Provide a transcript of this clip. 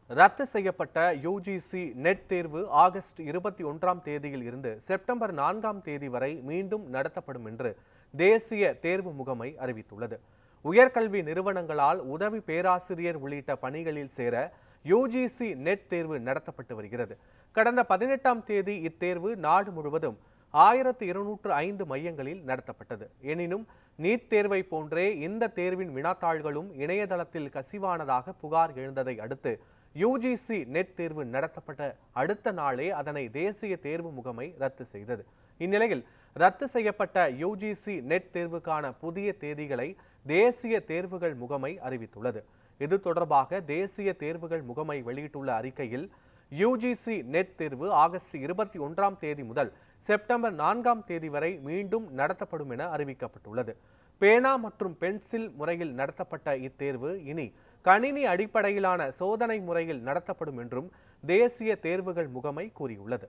ரத்து செய்யப்பட்ட UGC net தேர்வு ஆகஸ்ட் 21ஆம் தேதியில் இருந்து செப்டம்பர் 4ஆம் தேதி வரை மீண்டும் நடத்தப்படும் என்று தேசிய தேர்வு முகமை அறிவித்துள்ளது. உயர்கல்வி நிறுவனங்களால் உதவி பேராசிரியர் உள்ளிட்ட பணிகளில் சேர யுஜிசி நெட் தேர்வு நடத்தப்பட்டு வருகிறது. கடந்த 18ஆம் தேதி இத்தேர்வு நாடு முழுவதும் 1205 மையங்களில் நடத்தப்பட்டது. எனினும் நீட் தேர்வை போன்றே இந்த தேர்வின் வினாத்தாள்களும் இணையதளத்தில் கசிவானதாக புகார் எழுந்ததை அடுத்து யுஜிசி நெட் தேர்வு நடத்தப்பட்ட அடுத்த நாளே அதனை தேசிய தேர்வு முகமை ரத்து செய்தது. இந்நிலையில் ரத்து செய்யப்பட்ட யுஜிசி நெட் தேர்வுக்கான புதிய தேதிகளை தேசிய தேர்வுகள் முகமை அறிவித்துள்ளது. இது தொடர்பாக தேசிய தேர்வுகள் முகமை வெளியிட்டுள்ள அறிக்கையில் யுஜிசி நெட் தேர்வு ஆகஸ்ட் 21ஆம் தேதி முதல் செப்டம்பர் 4ஆம் தேதி வரை மீண்டும் நடத்தப்படும் என அறிவிக்கப்பட்டுள்ளது. பேனா மற்றும் பென்சில் முறையில் நடத்தப்பட்ட இத்தேர்வு இனி கணினி அடிப்படையிலான சோதனை முறையில் நடத்தப்படும் என்றும் தேசிய தேர்வுகள் முகமை கூறியுள்ளது.